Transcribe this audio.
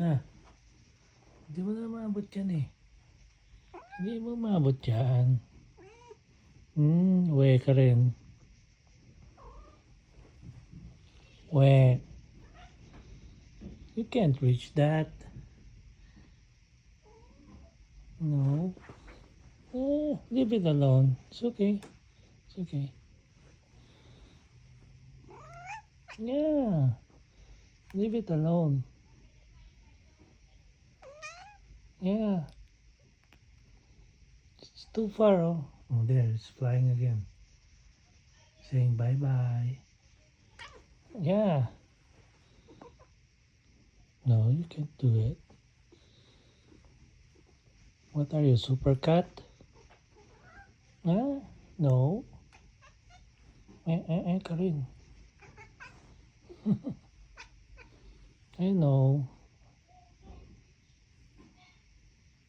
na. Hindi mo na maabot yan eh. Hindi mo maabot yan. We ka rin. We. You can't reach that. No. Leave it alone. It's okay. It's okay. Yeah. Leave it alone. Yeah. It's too far, oh. Oh, there. It's flying again. Saying bye-bye. Yeah. No, you can't do it. What are you, super cat? Huh? No. Ka rin. I know.